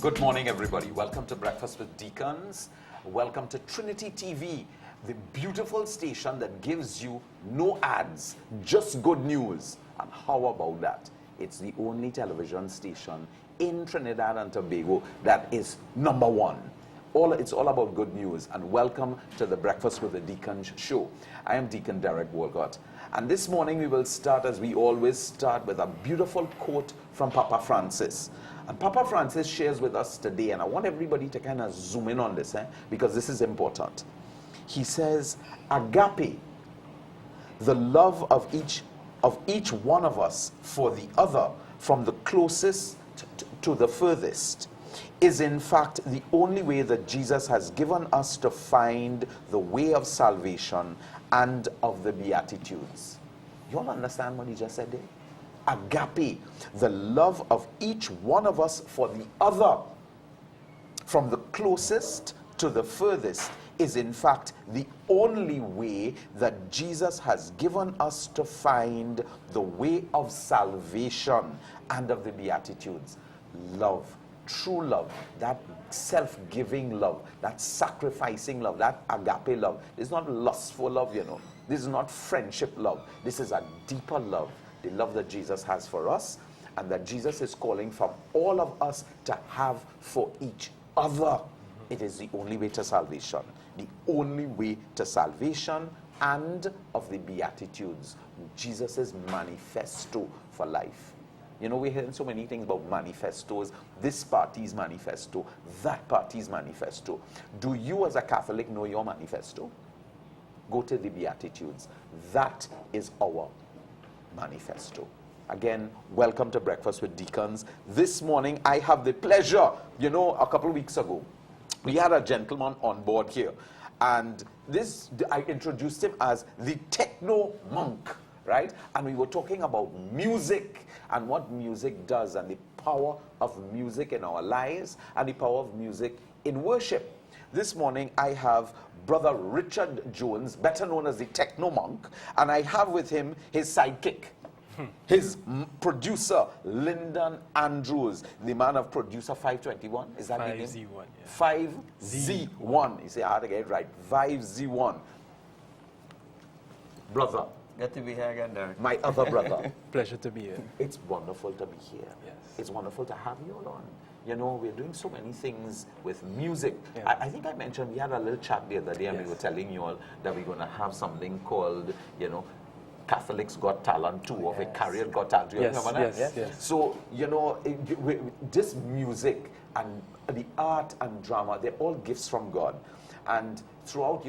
Good morning, everybody. Welcome to Breakfast with Deacons. Welcome to Trinity TV, the beautiful station that gives you no ads, just good news. And how about that? It's the only television station in Trinidad and Tobago that is #1. It's all about good news. And welcome to the Breakfast with the Deacons show. I am Deacon Derek Walcott. And this morning we will start, as we always start, with a beautiful quote from Papa Francis. And Papa Francis shares with us today, and I want everybody to kind of zoom in on this, because this is important. He says, agape, the love of each one of us for the other, from the closest to the furthest, is in fact the only way that Jesus has given us to find the way of salvation and of the Beatitudes. You all understand what he just said there? Agape, the love of each one of us for the other, from the closest to the furthest, is in fact the only way that Jesus has given us to find the way of salvation and of the Beatitudes. Love, true love, that self-giving love, that sacrificing love, that agape love. It's not lustful love, This is not friendship love. This is a deeper love. The love that Jesus has for us, and that Jesus is calling from all of us to have for each other. It is the only way to salvation. The only way to salvation and of the Beatitudes. Jesus' manifesto for life. We're hearing so many things about manifestos. This party's manifesto, that party's manifesto. Do you as a Catholic know your manifesto? Go to the Beatitudes. That is our manifesto. Again, welcome to Breakfast with Deacons. This morning, I have the pleasure, a couple of weeks ago, we had a gentleman on board here, and I introduced him as the techno monk, right? And we were talking about music and what music does, and the power of music in our lives, and the power of music in worship. This morning, I have Brother Richard Jones, better known as the Techno Monk, and I have with him his sidekick, his producer, Lyndon Andrews, the man of producer 521. Is that the name? 5Z1. Yeah. 5Z1. You say, I had to get it right. 5Z1. Brother. Good to be here again, Derek. My other brother. Pleasure to be here. It's wonderful to be here. Yes. It's wonderful to have you all on. We're doing so many things with music. Yeah. I think I mentioned we had a little chat the other day, and we were telling you all that we're going to have something called, Catholics Got Talent 2, or Vicariate Got Talent 2. You remember that? Yes. So, this music and the art and drama, they're all gifts from God. And throughout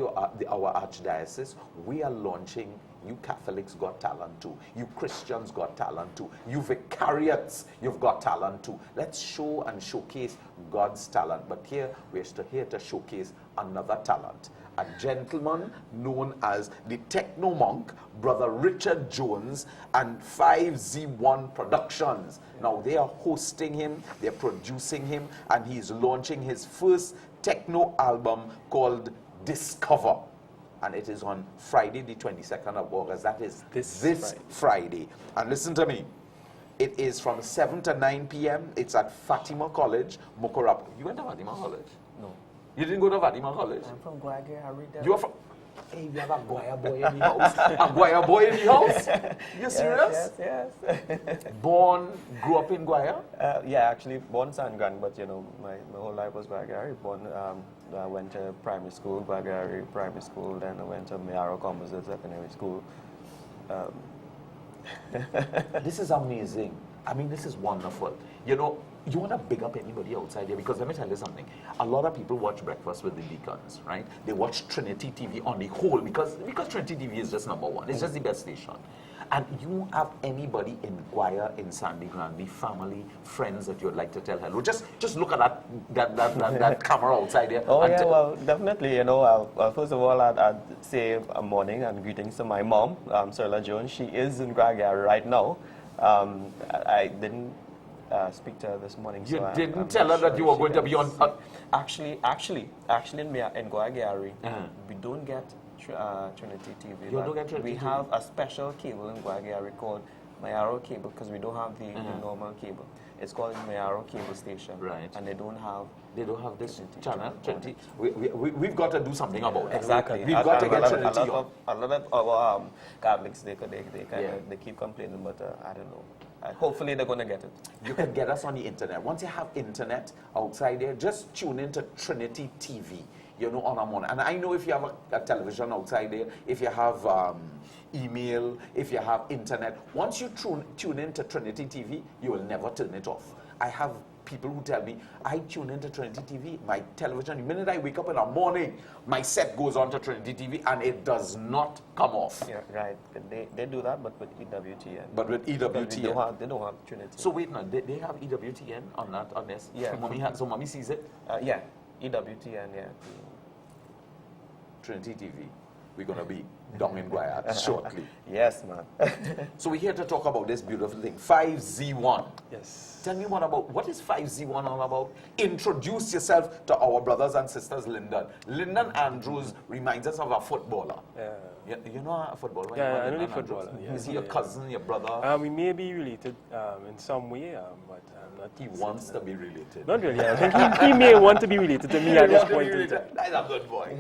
our archdiocese, we are launching You Catholics Got Talent Too. You Christians got talent too. You Vicariates, you've got talent too. Let's show and showcase God's talent. But here, we're here to showcase another talent. A gentleman known as the Techno Monk, Brother Richard Jones, and 5Z1 Productions. Now, they are hosting him, they're producing him, and he's launching his first techno album called Discover. And it is on Friday, the 22nd of August. That is this Friday. And listen to me. It is from 7 to 9 p.m. It's at Fatima College, Mokorap. You went to Fatima College? No. You didn't go to Fatima College? I'm from Guayagari. You are from... Hey, you have a Guaya boy in the house. A Guaya boy in the house? You serious? Yes. Grew up in Guaya? Yeah, actually, born Sangran, but my whole life was Guayagari. I went to primary school, Guayagari primary school, then I went to Mayaro Composite Secondary School. This is amazing. I mean, this is wonderful. You want to big up anybody outside here, because let me tell you something. A lot of people watch Breakfast with the Deacons, right? They watch Trinity TV on the whole, because Trinity TV is just #1. It's just the best station. And you have anybody in Guaya, in Sandy Grande, family, friends that you'd like to tell hello? Just look at that camera outside there. Oh yeah, well, definitely. First of all, I'd say a morning and greetings to my mom, Sarla Jones. She is in Guaya right now. I didn't speak to her this morning. You so didn't tell her that you were going to be on... Actually, in Guayagari, we don't get Trinity TV. You don't get Trinity We TV? have a special cable in Guayagari called Mayaro cable, because we don't have the normal cable. It's called Mayaro Cable Station. Right. And they don't have this channel, Trinity. We've got to do something about it. Exactly. We've got to get Trinity on. A lot of our Catholics, they keep complaining, but I don't know. Hopefully they're going to get it. You can get us on the internet. Once you have internet outside there, just tune into Trinity TV, on a morning. And I know if you have a television outside there, if you have email, if you have internet, once you tune into Trinity TV, you will never turn it off. I have people who tell me, I tune into Trinity TV, my television, the minute I wake up in the morning, my set goes on to Trinity TV and it does not come off. Yeah, right. They do that, but with EWTN. But with EWTN. They don't have Trinity. So wait now, they have EWTN on this? Yeah. So mommy sees it? Yeah, EWTN, yeah. Trinity TV. We're going to be down in Guayat shortly. Yes, man. So we're here to talk about this beautiful thing, 5Z1. Yes. Tell me what is 5Z1 all about? Introduce yourself to our brothers and sisters, Lyndon. Lyndon Andrews reminds us of a footballer. You know a footballer? Yeah, I know the footballer. Yeah, is he your cousin, your brother? We may be related in some way, but I'm not. He wants to be related. Not really. I think he may want to be related to me at this point in time. That's a good boy.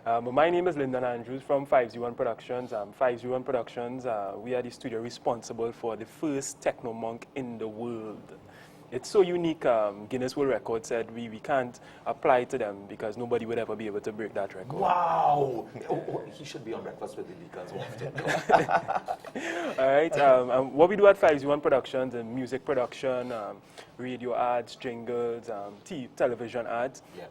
But my name is Lyndon Andrews from 5Z1 Productions. 5Z1 Productions, we are the studio responsible for the first techno monk in the world. It's so unique, Guinness World Record said we can't apply to them because nobody would ever be able to break that record. Wow! He should be on Breakfast with the Deacons often. All right, what we do at 5Z1 Productions is music production, radio ads, jingles, television ads. Yeah.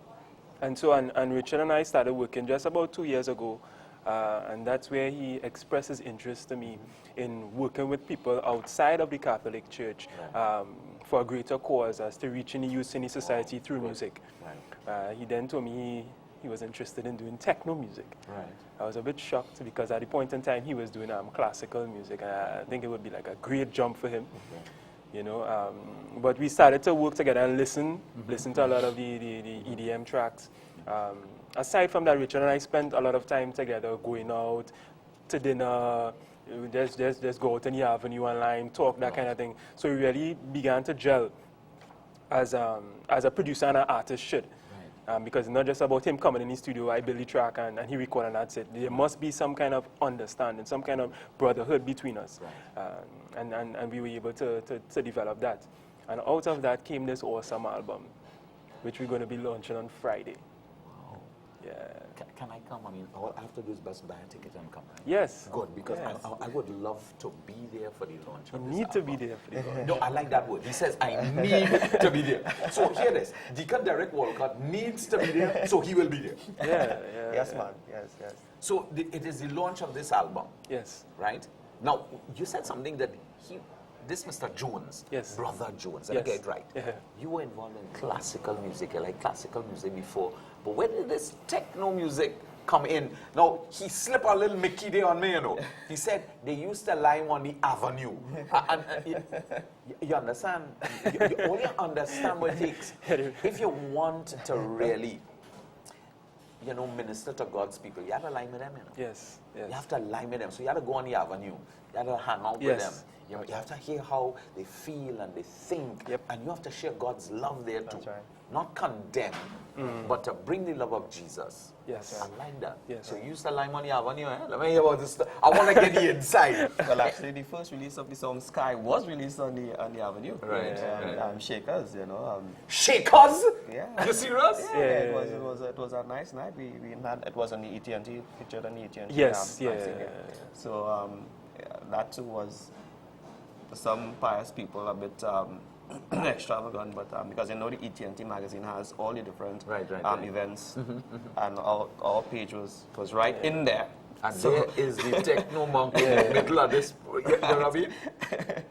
And so, and Richard and I started working just about 2 years ago, and that's where he expressed his interest to me in working with people outside of the Catholic Church for a greater cause as to reaching the youth in the society through music. Right. He then told me he was interested in doing techno music. Right. I was a bit shocked because at the point in time he was doing classical music, and I think it would be like a great jump for him. Okay. But we started to work together and listen to a lot of the EDM tracks. Aside from that, Richard and I spent a lot of time together, going out to dinner, just go out in the avenue and Lime, talk, that kind of thing. So we really began to gel as a producer and an artist should. Because it's not just about him coming in the studio, I build the track and he record and that's it. There must be some kind of understanding, some kind of brotherhood between us. Right. And we were able to develop that. And out of that came this awesome album, which we're going to be launching on Friday. Wow. Yeah. Can I come? I mean, all I have to do is buy a ticket and come. Right? Yes. Good, because yes. I would love to be there for the launch. You need to be there for the launch. No, I like that word. He says, I need to be there. So here it is. Deacon Derek Walcott needs to be there, so he will be there. Yeah. Yes, man. Yes. So it is the launch of this album. Yes. Right? Now, you said something that this Mr. Jones, yes. Brother Jones, did I get it right? Yeah. You were involved in classical music, you like classical music before, but where did this techno music come in? Now, he slipped a little Mickey there on me, He said they used to lime on the avenue. You understand? You only understand what it takes. If you want to really, minister to God's people, you have to lime with them, Yes. You have to lime with them. So you have to go on the avenue. You have to hang out with them. You have to hear how they feel and they think. Yep. And you have to share God's love there too. That's right. Not condemn, but to bring the love of Jesus. Yes. I like that. Yes. So you used to lime on the avenue, Let me hear about this stuff. I want to get the inside. Well, actually, the first release of the song Sky was released on the avenue. Right. Shakers, Shakers? Yeah. You serious? Yeah. It was a nice night. It was on the ETNT, pictured on the ETNT. Yes. So that too was, for some pious people, a bit extravagant, but because the ETNT magazine has all the different events, and our page was right in there. And so there is the techno monk in the middle of this. You know what I mean?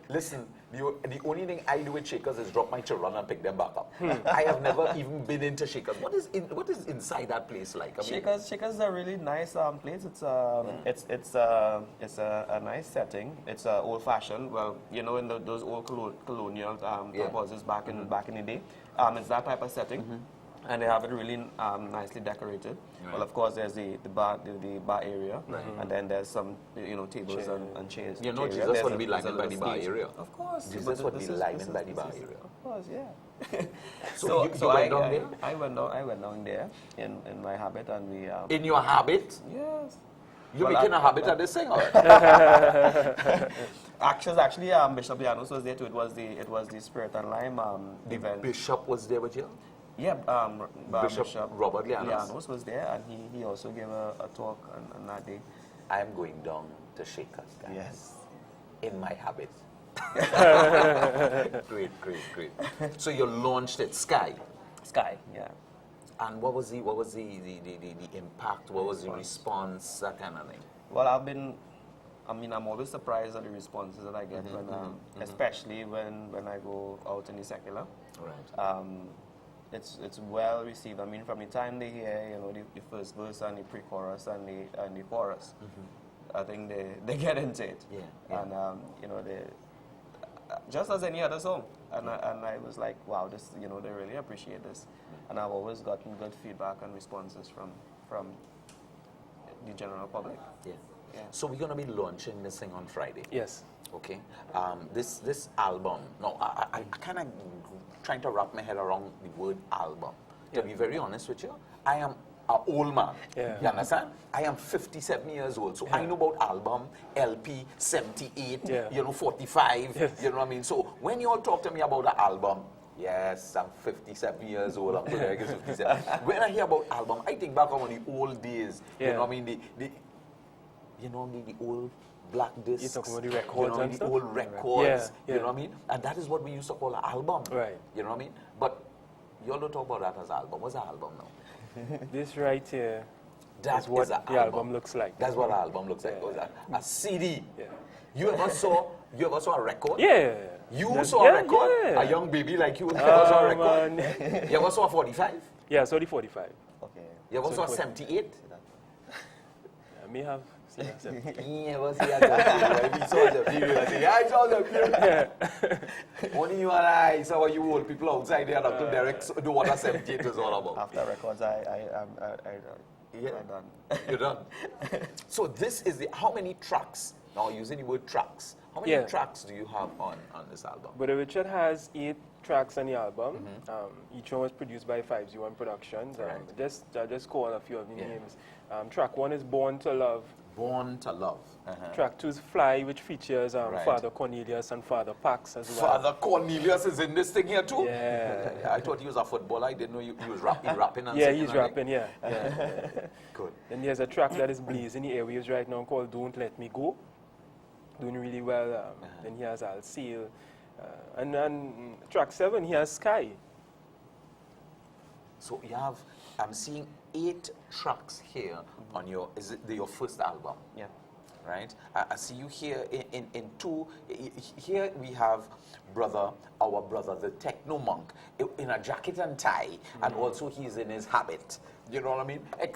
Listen, the only thing I do with Shakers is drop my children and pick them back up. I have never even been into Shakers. What is inside that place like? Shakers is a really nice place. It's a nice setting. It's old fashioned. Well, in those old colonial purposes back in the day. It's that type of setting. And they have it really nicely decorated. Right. Well, of course, there's the bar area, and then there's some tables and chairs. You know, area. Jesus There's would a- be there's a lining by the little bar stage. area. Of course, Jesus would be lining by the bar area. Of course, yeah. So you went down there? I went down there in my habit, and we. In your habit? Yes. You're Well, making a habit of this thing, or? Actually, Bishop Llanos was there too. It was the Spirit and Lime event. Bishop was there with you? Yeah, Bishop Robert Llanos. Llanos was there, and he also gave a talk on that day. I am going down to Shakers, guys. Yes. In my habit. Great. So you launched it, Sky. Sky, yeah. And what was the impact? What was the response? That kind of thing. Well, I'm always surprised at the responses that I get when, especially when I go out in the secular. Right. It's well received. I mean, from the time they hear, the first verse and the pre-chorus and the chorus, I think they get into it. Yeah. And they just as any other song. And I was like, wow, this, they really appreciate this. And I've always gotten good feedback and responses from the general public. Yeah. Yeah. So we're going to be launching this thing on Friday. Yes. Okay. This album. No, I kind of trying to wrap my head around the word album. To be very honest with you, I am an old man. Yeah. You understand? I am 57 years old, so I know about album, LP, 78, 45. Yes. You know what I mean? So when you all talk to me about the album, yes, I'm 57 years old. I'm today, I guess 57. When I hear about album, I think back on the old days. You know what I mean? The old black discs. You talking about the records and the stuff? old records. Yeah. You know what I mean? And that is what we used to call an album. Right. You know what I mean? But you all don't talk about that as album. What's an album now? This right here That is what is an the album looks like. That's what an album looks like. Yeah. A CD. Yeah. You ever saw a record? Yeah. You saw a record? Yeah. A young baby like you ever saw a record? Man. You ever saw a 45? Yeah, so the 45. Okay. You ever So saw a what- 78? I may have seen that. You never see a video. We saw the video. I say, I saw the video. Only you and I saw what you old people outside there. Dr. Derek know what a 78 is all about. After records, I'm done. You're done. So this is how many tracks? Now using the word tracks. How many tracks do you have on this album? But Richard has 8 tracks on the album. Each one was produced by 501 Productions. I'll just call a few of the names. Track 1 is Born to Love. Born to Love. Track 2 is Fly, which features Father Cornelius and Father Pax as well. Father Cornelius is in this thing here too? Yeah. I thought he was a footballer. I didn't know he was rapping and Yeah, singing he's and rapping, yeah. Good. Then there's a track that is blazing the airwaves right now called Don't Let Me Go. Doing really well. Then he has I'll Seal. And track 7, he has Sky. So you have, I'm seeing 8 tracks here on your, is it your first album? Yeah. Right? I see you here in 2, here we have our brother, the techno monk, in a jacket and tie, and also he's in his habit. You know what I mean? I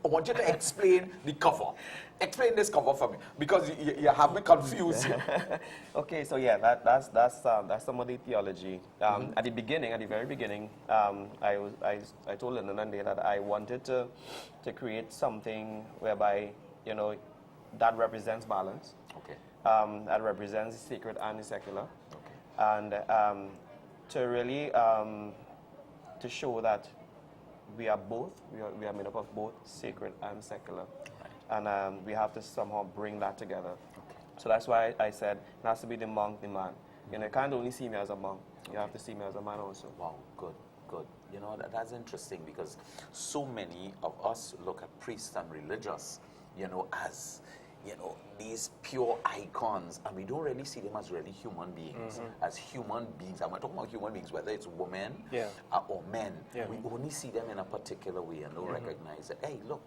want you to explain the cover. Explain this cover for me, because you have me confused here. Okay, so yeah, that's some of the theology. At the very beginning, I told Lyndon and Day that I wanted to create something whereby that represents balance. Okay. That represents the sacred and the secular. Okay. And to really to show that we are both, we are made up of both sacred and secular. Right. And we have to somehow bring that together. Okay. So that's why I said it has to be the monk, the man. You can't only see me as a monk. You have to see me as a man also. Wow, good. That's interesting, because so many of us look at priests and religious, as, these pure icons, and we don't really see them as really human beings. As human beings, I'm talking about human beings, whether it's women or men. Yeah. We only see them in a particular way and don't recognize that, hey, look,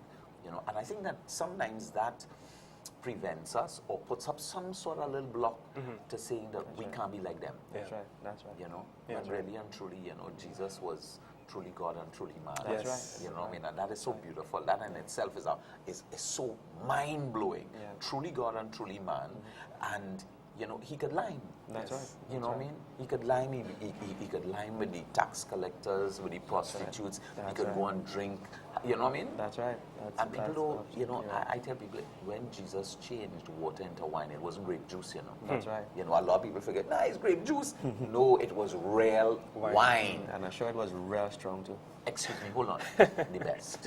and I think that sometimes that prevents us or puts up some sort of little block to saying that we can't be like them. That's right. But really and truly, Jesus was truly God and truly man. That's right. You know what I mean? And that is so beautiful. That in itself is so mind-blowing. Yeah. Truly God and truly man. And, he could lie. That's Yes. right. You know what I mean? He could line, he could line with the tax collectors, with the prostitutes. He That's could go right. and drink. You know what I mean? That's right. That's, And people that's don't, you know, absolutely right. I tell people, when Jesus changed water into wine, it wasn't grape juice, you know. That's right. You know, a lot of people forget, nah, it's grape juice. No, it was real wine. And I'm sure it was real strong too. Excuse me, hold on. The best.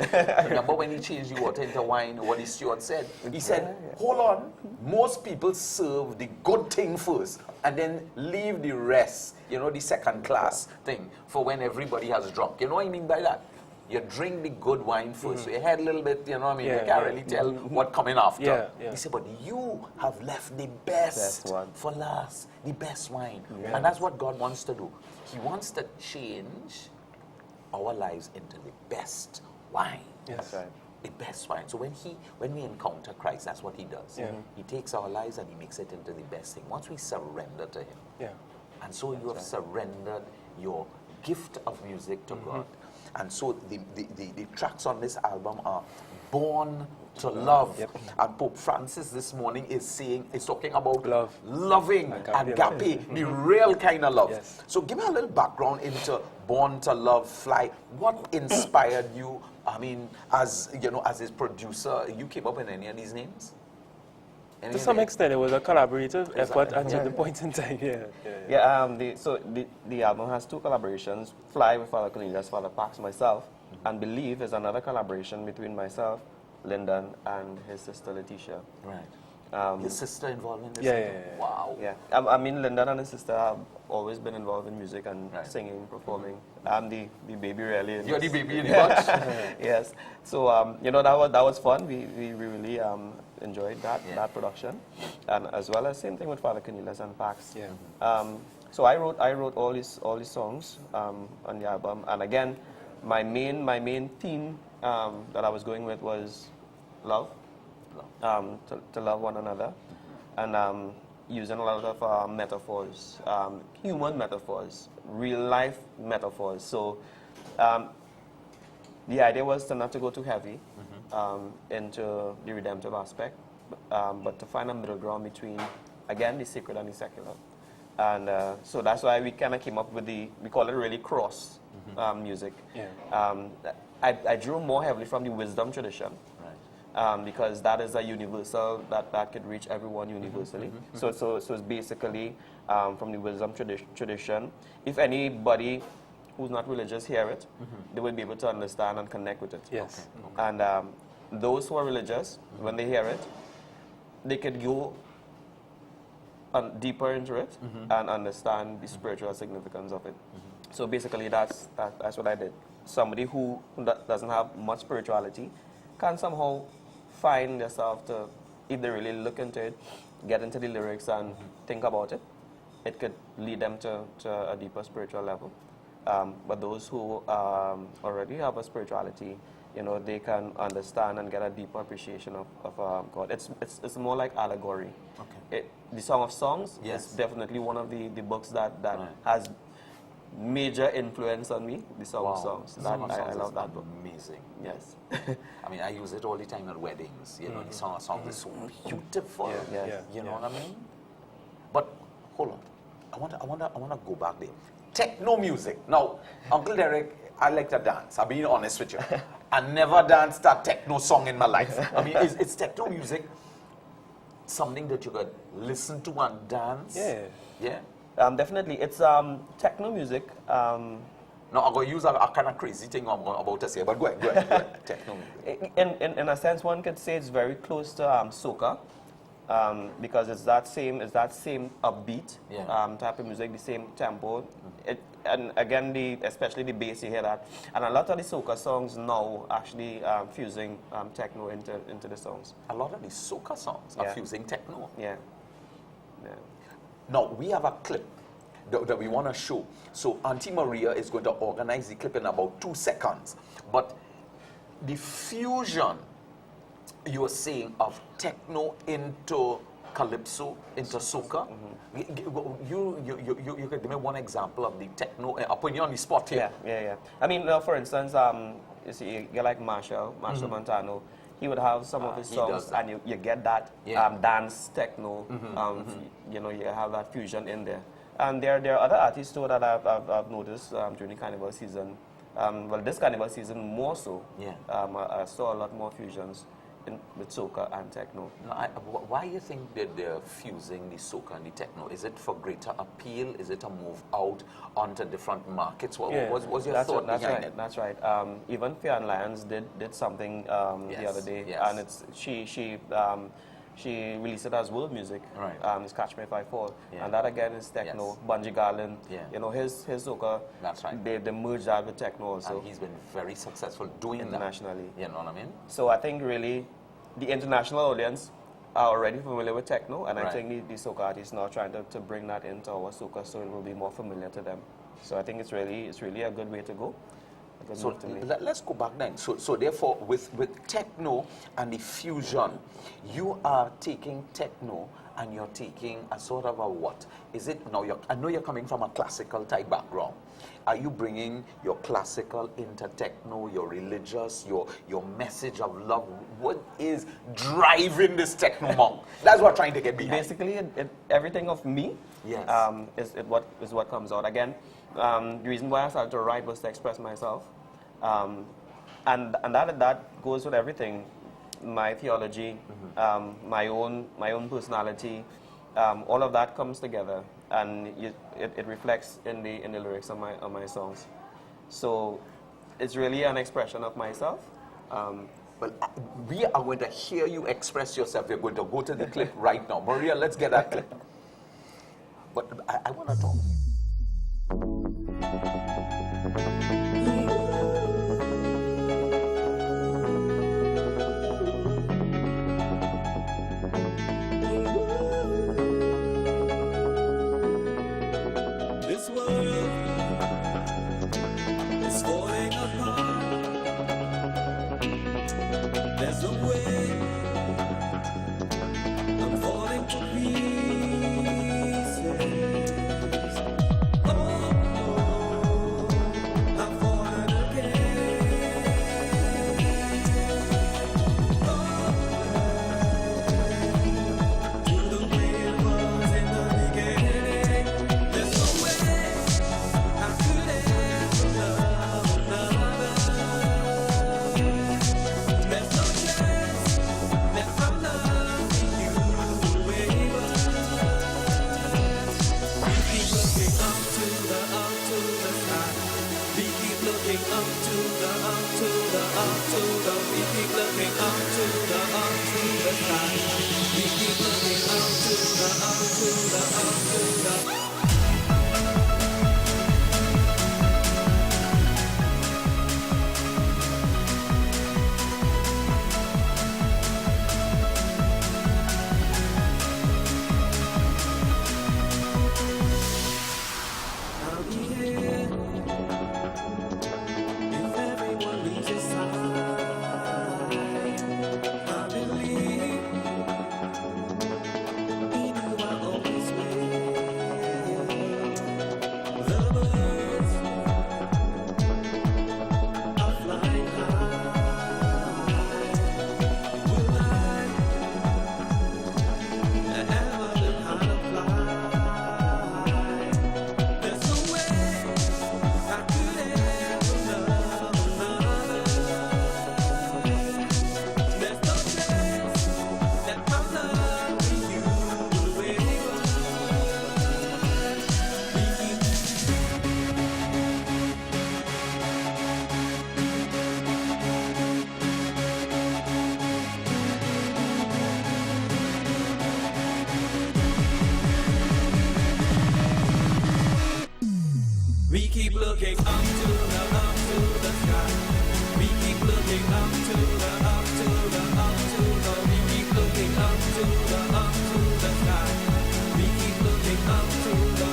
Remember when he changed the water into wine, what the steward said? He said, hold on, most people serve the good thing first and then leave the rest, you know, the second class thing for when everybody has drunk. You know what I mean by that? You drink the good wine first, so you had a little bit, you know what I mean? Yeah, you can't yeah. really tell what coming after. Yeah, yeah. He said, but you have left the best Best one. for last, the best wine. Yeah. And that's what God wants to do. He wants to change our lives into the best wine. Yes. That's right. The best wine. So when we encounter Christ, that's what he does. Yeah. He takes our lives and he makes it into the best thing. Once we surrender to him. Yeah. And so you have surrendered your gift of music to God. And so the tracks on this album are Born to Love. Yep. And Pope Francis this morning is talking about Love. loving, agape, the real kind of love. Yes. So give me a little background into Born to Love, Fly. What inspired you? I mean, as you know, as his producer, you came up with any of these names? Any To of some them? extent, it was a collaborative effort Exactly. at the point in time. Yeah. Yeah, so the album has two collaborations, Fly with Father Cornelius, Father Pax, myself, and Believe is another collaboration between myself, Lyndon, and his sister Letitia. Right. Your sister involved in this? Yeah, as yeah, well? yeah. Wow. Yeah, I mean, Lyndon and his sister have always been involved in music and Right. singing, performing. I'm the baby really. in You're the this. baby in the bunch? Yes. So, you know, that was fun. We really enjoyed that production. And as well as same thing with Father Cornelius and Pax. Yeah. So I wrote all these songs on the album. And again, my main theme that I was going with was love. To love one another. And using a lot of metaphors, human metaphors, real life metaphors. So the idea was to not to go too heavy into the redemptive aspect, but to find a middle ground between, again, the sacred and the secular. And so that's why we kind of came up with we call it really cross music. Yeah. I drew more heavily from the wisdom tradition. Because that is a universal that could reach everyone universally. So it's basically from the wisdom tradition. If anybody who's not religious hear it, they will be able to understand and connect with it. Yes. And those who are religious, when they hear it, they could go deeper into it and understand the spiritual significance of it. So basically, that's what I did. Somebody who doesn't have much spirituality can somehow find yourself to, if they really look into it, get into the lyrics and think about it, it could lead them to a deeper spiritual level. But those who already have a spirituality, you know, they can understand and get a deeper appreciation of God. It's more like allegory. Okay. The Song of Songs Yes. is definitely one of the books that Right. has major influence on me, the Song of Wow. Songs. The Song of I Songs love is that book. amazing. Yes. I mean, I use it all the time at weddings. You know, the Song of Songs is so beautiful. Yeah, Yes. You know yeah. what I mean? But hold on, I want to go back there. Techno music. Now, Uncle Derek, I like to dance. I'm being honest with you. I never danced a techno song in my life. I mean, it's techno music something that you could listen to and dance? Yeah. Yeah. Definitely. It's techno music. No, I'm going to use a kind of crazy thing I'm about to say, but go ahead. Techno music. In a sense, one could say it's very close to soca, because it's that same upbeat Yeah. type of music, the same tempo. And again, especially the bass, you hear that. And a lot of the soca songs now actually fusing techno into the songs. A lot of these soca songs are Yeah. fusing techno. Yeah. Yeah. Now, we have a clip that we want to show. So, Auntie Maria is going to organize the clip in about 2 seconds. But the fusion, you were saying, of techno into calypso, into soca, you could give me one example of the techno, I'll put you on the spot here. Yeah. I mean, for instance, you see, you get like Marshall Montano. he would have some of his he songs, does that. and you get that Yeah. dance techno. You know, you have that fusion in there. And there are other artists too that I've noticed during the carnival season. Well, this carnival season more so. Yeah. I saw a lot more fusions with soca and techno. No, why do you think that they're fusing the soca and the techno? Is it for greater appeal? Is it a move out onto different markets? What Yeah. was your That's thought right, behind it? That's right. Even Fear and Lions did something the Yes, other day, yes. and she released it as world music. Right. It's Catch Me If I Fall, Yeah. and that again is techno. Yes. Bungie Garlin, Yeah. you know, his soca. That's right. They merged that with techno also And he's been very successful doing internationally. that. You know what I mean? So I think really the international audience are already familiar with techno, and I Right. think the soca artists now trying to bring that into our soca, so it will be more familiar to them. So I think it's really a good way to go. A good So move to make. let's go back then. So therefore, with techno and the fusion, you are taking techno and you're taking a sort of a what? Is it now? I know you're coming from a classical type background. Are you bringing your classical into techno, your religious, your message of love? What is driving this techno monk? That's what I'm trying to get behind. Basically, everything of me Yes. is what comes out. Again, the reason why I started to write was to express myself, and that goes with everything. My theology, my own personality, all of that comes together, and it reflects in the lyrics of my songs. So it's really an expression of myself. Well, we are going to hear you express yourself. We're going to go to the clip right now. Maria, let's get that clip. But I want to talk. This world is falling apart. There's no way I'm falling to pieces. Oh, I've fallen again. To the way it was in the beginning. There's no way I could ever love another. There's no chance that I'm loving you the way you are. We keep looking up to the sky. We keep looking up to the We keep looking up to the sky. We keep looking up to the I'll be here if everyone leaves his side. I believe in you, I always will. The birds are flying high. Will I ever learn how to fly? There's no way I could ever love another. There's no chance that I'm loving you the way you are. We keep looking up to the sky. We keep looking up to the We keep looking up to the sky. We keep looking up to the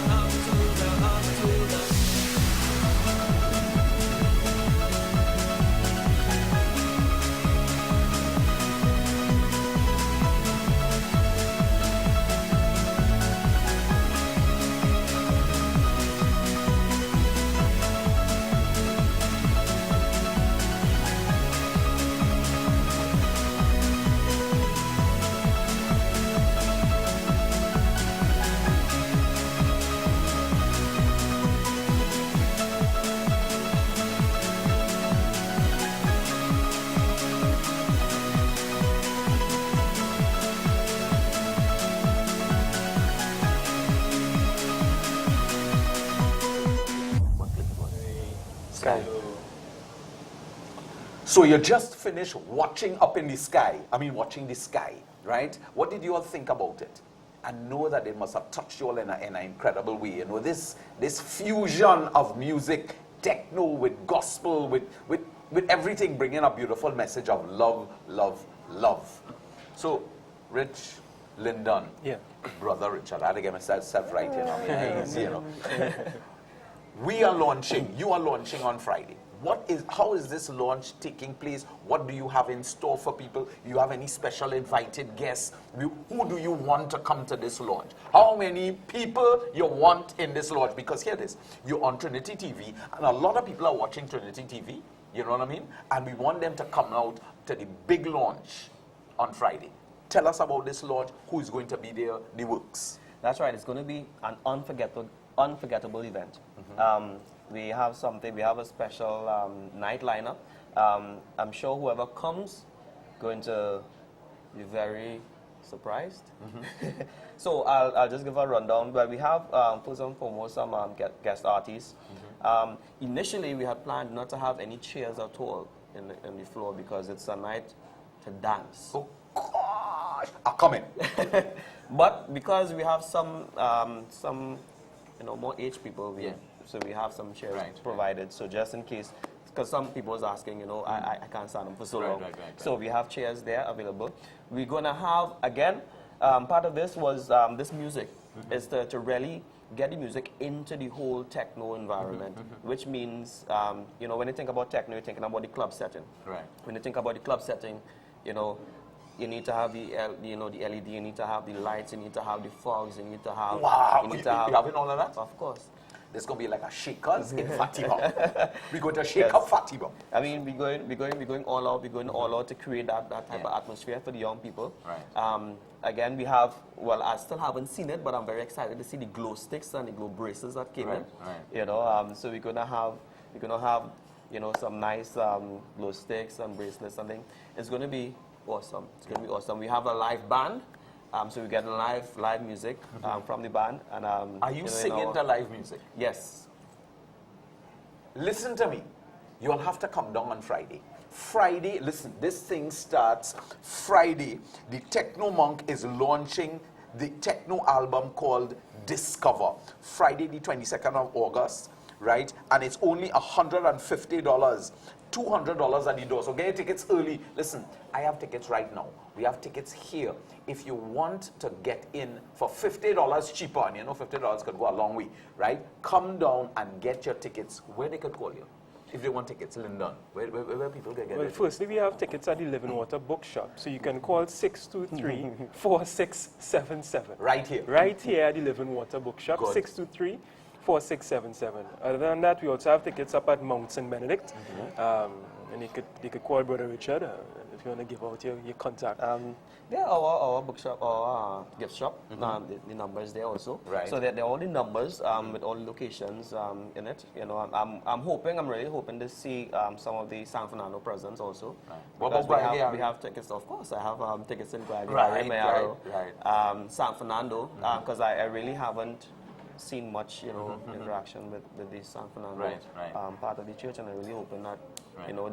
Sky. So you just finished watching Up in the Sky. I mean, watching the sky, right? What did you all think about it? I know that it must have touched you all in an incredible way. You know, this fusion of music, techno with gospel, with everything, bringing a beautiful message of love, love, love. So, Rich, Lyndon, Yeah. brother Richard, I had to get myself right here. You know. We are launching, you are launching on Friday. How is this launch taking place? What do you have in store for people? Do you have any special invited guests? Who do you want to come to this launch? How many people you want in this launch? Because here it is, you're on Trinity TV, and a lot of people are watching Trinity TV, you know what I mean? And we want them to come out to the big launch on Friday. Tell us about this launch, who is going to be there, the works. That's right. It's going to be an unforgettable event. We have a special night lineup. I'm sure whoever comes going to be very surprised. So I'll just give a rundown. But we have, first and foremost, some guest artists. Initially, we had planned not to have any chairs at all in the floor because it's a night to dance. Oh, gosh! I'm coming. But because we have some more age people, so we have some chairs provided. So just in case, because some people was asking, I can't stand them for so long. So we have chairs there available. We're gonna have, again, part of this was this music is to really get the music into the whole techno environment, which means, when you think about techno, you're thinking about the club setting. Right. When you think about the club setting, you need to have the LED, you need to have the lights, you need to have the fogs, you need to have. Wow, you need you to have, having all of that? Of course. There's going to be like a shakers in Fatima. We're going to shake up Fatima. I mean, we're going all out. We're going all out to create that type of atmosphere for the young people. Right. Again, we have. Well, I still haven't seen it, but I'm very excited to see the glow sticks and the glow bracelets that came in. Right. So we're gonna have some nice glow sticks and bracelets and things. It's gonna be awesome. It's gonna be awesome. We have a live band. So we get live music from the band. And are you singing the live music? Yes. Listen to me. You'll have to come down on Friday. Friday, listen, this thing starts Friday. The Techno Monk is launching the techno album called Discover. Friday the 22nd of August, right? And it's only $150. $200 at the door. So get your tickets early. Listen, I have tickets right now. We have tickets here. If you want to get in for $50 cheaper, and $50 could go a long way, right? Come down and get your tickets. Where they could call you? If they want tickets, Lyndon, where people can get Well, it? firstly, we have tickets at the Living Water Bookshop. So you can call 623-4677. Right here. Right here at the Living Water Bookshop, Good. 623-4677. Other than that, we also have tickets up at Mount St. Benedict. And you could call Brother Richard if you want to give out your contact. Our bookshop, our gift shop, the number is there also. Right. So there are all the numbers with all the locations in it. I'm really hoping to see some of the San Fernando presents also. Right. What Because about we have tickets, of course. I have tickets in Guayari, Right, Mayaro, right. San Fernando, because I really haven't seen much, interaction with the San Fernando Right. part of the church, and I'm really hoping that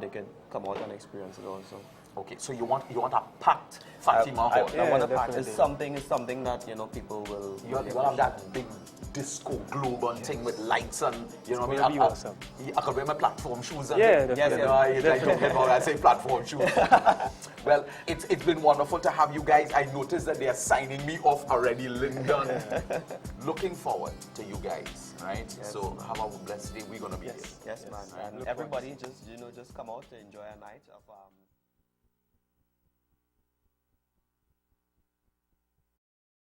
they could come out and experience it also. Okay, so you want a packed Fatima Hall. I want to pack. definitely. It's something that people will. You have that big disco globe and thing with lights and gonna be awesome. I could wear my platform shoes and Yeah, thing. definitely. I say platform shoes. Well, it's been wonderful to have you guys. I noticed that they are signing me off already, Lyndon. Looking forward to you guys, right? Yes. So have a blessed day. We're gonna be here. Yes, man. Look And everybody just come out to enjoy a night of.